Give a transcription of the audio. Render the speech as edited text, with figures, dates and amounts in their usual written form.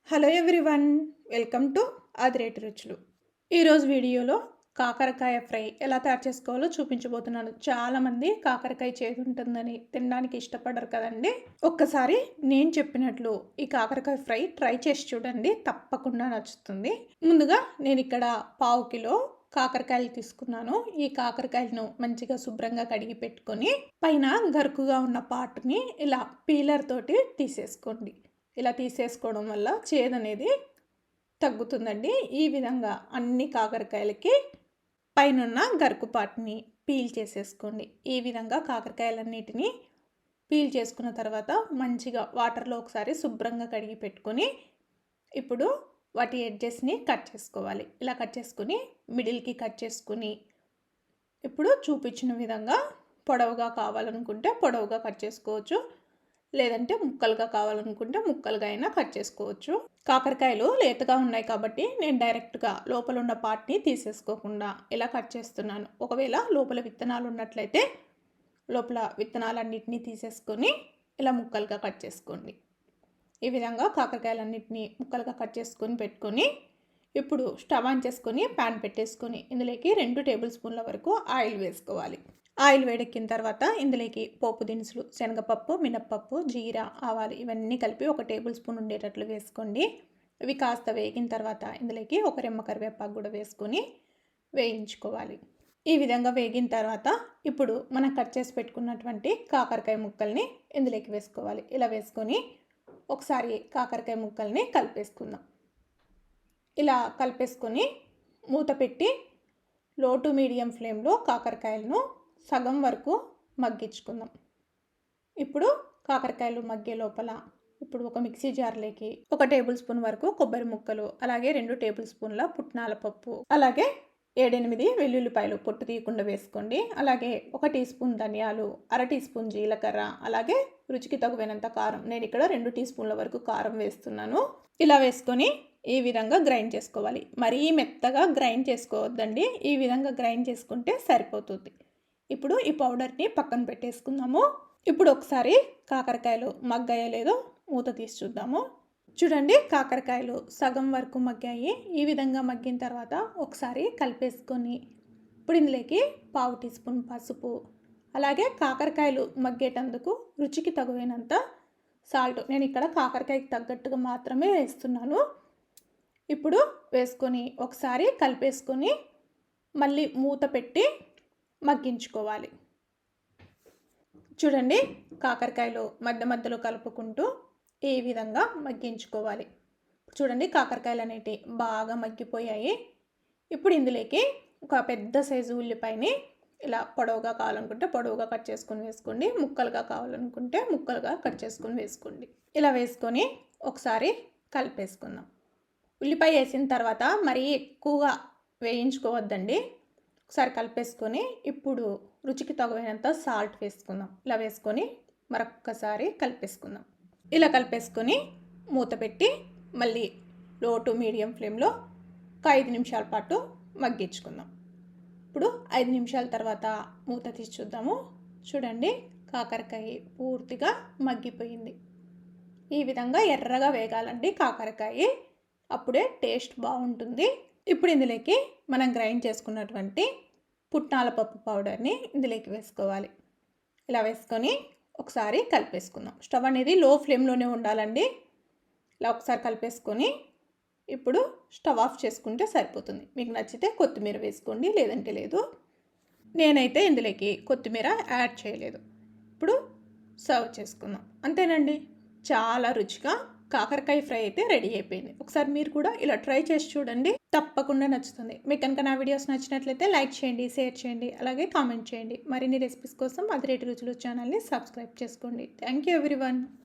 Hello everyone, welcome to ఆదిరేటి రుచులు. ఈరోజు వీడియోలో కాకరకాయ ఫ్రై ఎలా తయారు చేసుకోవాలో చూపించబోతున్నాను. చాలామంది కాకరకాయ చేదు ఉంటుందని తినడానికి ఇష్టపడరు కదండి. ఒక్కసారి నేను చెప్పినట్లు ఈ కాకరకాయ ఫ్రై ట్రై చేసి చూడండి, తప్పకుండా నచ్చుతుంది. ముందుగా నేను ఇక్కడ 1/2 కిలో కాకరకాయలు తీసుకున్నాను. ఈ కాకరకాయలను మంచిగా శుభ్రంగా కడిగి పెట్టుకొని పైన గరుకుగా ఉన్న పార్ట్ని ఇలా పీలర్ తోటి తీసేసుకోండి. ఇలా తీసేసుకోవడం వల్ల చేదు అనేది తగ్గుతుందండి. ఈ విధంగా అన్ని కాకరకాయలకి పైనున్న గరుకుపాటిని పీల్ చేసేసుకోండి. ఈ విధంగా కాకరకాయలన్నిటినీ పీల్ చేసుకున్న తర్వాత మంచిగా వాటర్లో ఒకసారి శుభ్రంగా కడిగి పెట్టుకొని ఇప్పుడు వాటి ఎడ్జెస్ని కట్ చేసుకోవాలి. ఇలా కట్ చేసుకుని మిడిల్కి కట్ చేసుకుని ఇప్పుడు చూపించిన విధంగా పొడవుగా కావాలనుకుంటే పొడవుగా కట్ చేసుకోవచ్చు, లేదంటే ముక్కలుగా కావాలనుకుంటే ముక్కలుగా అయినా కట్ చేసుకోవచ్చు. కాకరకాయలు లేతగా ఉన్నాయి కాబట్టి నేను డైరెక్ట్గా లోపల ఉన్న పార్ట్ని తీసేసుకోకుండా ఇలా కట్ చేస్తున్నాను. ఒకవేళ లోపల విత్తనాలు ఉన్నట్లయితే లోపల విత్తనాలన్నింటినీ తీసేసుకొని ఇలా ముక్కలుగా కట్ చేసుకోండి. ఈ విధంగా కాకరకాయలన్నింటినీ ముక్కలుగా కట్ చేసుకొని పెట్టుకొని ఇప్పుడు స్టవ్ ఆన్ చేసుకొని ప్యాన్ పెట్టేసుకొని ఇందులోకి 2 టేబుల్ స్పూన్ల వరకు ఆయిల్ వేసుకోవాలి. ఆయిల్ వేడెక్కిన తర్వాత ఇందులోకి పోపు దినుసులు, శనగపప్పు, మినప్పప్పు, జీరా, ఆవాలు ఇవన్నీ కలిపి 1 టేబుల్ స్పూన్ ఉండేటట్లు వేసుకోండి. ఇవి కాస్త వేగిన తర్వాత ఇందులోకి 1 రెమ్మ కరివేపాకు కూడా వేసుకొని వేయించుకోవాలి. ఈ విధంగా వేగిన తర్వాత ఇప్పుడు మనం కట్ చేసి పెట్టుకున్నటువంటి కాకరకాయ ముక్కల్ని ఇందులోకి వేసుకోవాలి. ఇలా వేసుకొని ఒకసారి కాకరకాయ ముక్కల్ని కలిపేసుకుందాం. ఇలా కలిపేసుకొని మూత పెట్టి లో టు మీడియం ఫ్లేమ్లో కాకరకాయలను సగం వరకు మగ్గించుకుందాం. ఇప్పుడు కాకరకాయలు మగ్గే లోపల ఇప్పుడు ఒక మిక్సీ జార్లోకి 1 టేబుల్ స్పూన్ వరకు కొబ్బరి ముక్కలు, అలాగే 2 టేబుల్ స్పూన్ల పుట్నాల పప్పు, అలాగే 7-8 వెల్లుల్లిపాయలు పొట్టు తీయకుండా వేసుకోండి. అలాగే 1 టీ స్పూన్ ధనియాలు, 1/2 టీ స్పూన్ జీలకర్ర, అలాగే రుచికి తగినంత కారం. నేను ఇక్కడ 2 టీ స్పూన్ల వరకు కారం వేస్తున్నాను. ఇలా వేసుకొని ఈ విధంగా గ్రైండ్ చేసుకోవాలి. మరీ మెత్తగా గ్రైండ్ చేసుకోవద్దండి, ఈ విధంగా గ్రైండ్ చేసుకుంటే సరిపోతుంది. ఇప్పుడు ఈ పౌడర్ని పక్కన పెట్టేసుకుందాము. ఇప్పుడు ఒకసారి కాకరకాయలు మగ్గాయో లేదో మూత తీసి చూద్దాము. చూడండి, కాకరకాయలు సగం వరకు మగ్గాయి. ఈ విధంగా మగ్గిన తర్వాత ఒకసారి కలిపేసుకొని ఇప్పుడు ఇందులోకి 1/2 టీ స్పూన్ పసుపు, అలాగే కాకరకాయలు మగ్గేటందుకు రుచికి తగినంత సాల్ట్, నేను ఇక్కడ కాకరకాయకి తగ్గట్టుగా మాత్రమే వేస్తున్నాను. ఇప్పుడు వేసుకొని ఒకసారి కలిపేసుకొని మళ్ళీ మూత పెట్టి మగ్గించుకోవాలి. చూడండి, కాకరకాయలు మధ్యలో కలుపుకుంటూ ఈ విధంగా మగ్గించుకోవాలి. చూడండి, కాకరకాయలు అనేటివి బాగా మగ్గిపోయాయి. ఇప్పుడు ఇందులోకి ఒక పెద్ద సైజు ఉల్లిపాయని ఇలా పొడవుగా కావాలనుకుంటే పొడవుగా కట్ చేసుకొని వేసుకోండి, ముక్కలుగా కావాలనుకుంటే ముక్కలుగా కట్ చేసుకొని వేసుకోండి. ఇలా వేసుకొని ఒకసారి కలిపేసుకుందాం. ఉల్లిపాయ వేసిన తర్వాత మరీ ఎక్కువగా వేయించుకోవద్దండి. ఒకసారి కలిపేసుకొని ఇప్పుడు రుచికి తగినంత సాల్ట్ వేసుకుందాం. ఇలా వేసుకొని మరొక్కసారి కలిపేసుకుందాం. ఇలా కలిపేసుకొని మూత పెట్టి మళ్ళీ లో టు మీడియం ఫ్లేమ్లో ఒక 5 నిమిషాల పాటు మగ్గించుకుందాం. ఇప్పుడు 5 నిమిషాల తర్వాత మూత తీసి చూద్దాము. చూడండి, కాకరకాయ పూర్తిగా మగ్గిపోయింది. ఈ విధంగా ఎర్రగా వేగాలండి కాకరకాయ, అప్పుడే టేస్ట్ బాగుంటుంది. ఇప్పుడు ఇందులోకి మనం గ్రైండ్ చేసుకున్నటువంటి పుట్నాల పప్పు పౌడర్ని ఇందులోకి వేసుకోవాలి. ఇలా వేసుకొని ఒకసారి కలిపేసుకుందాం. స్టవ్ అనేది లో ఫ్లేమ్లోనే ఉండాలండి. ఇలా ఒకసారి కలిపేసుకొని ఇప్పుడు స్టవ్ ఆఫ్ చేసుకుంటే సరిపోతుంది. మీకు నచ్చితే కొత్తిమీర వేసుకోండి, లేదంటే లేదు. నేనైతే ఇందులోకి కొత్తిమీర యాడ్ చేయలేదు. ఇప్పుడు సర్వ్ చేసుకుందాం. అంతేనండి, చాలా రుచిగా కాకరకాయ ఫ్రై అయితే రెడీ అయిపోయింది. ఒకసారి మీరు కూడా ఇలా ట్రై చేసి చూడండి, తప్పకుండా నచ్చుతుంది. మీకు కనుక నా వీడియోస్ నచ్చినట్లయితే లైక్ చేయండి, షేర్ చేయండి, అలాగే కామెంట్ చేయండి. మరిన్ని రెసిపీస్ కోసం ఆదిరేటి రుచులు ఛానల్ని సబ్స్క్రైబ్ చేసుకోండి. Thank you everyone.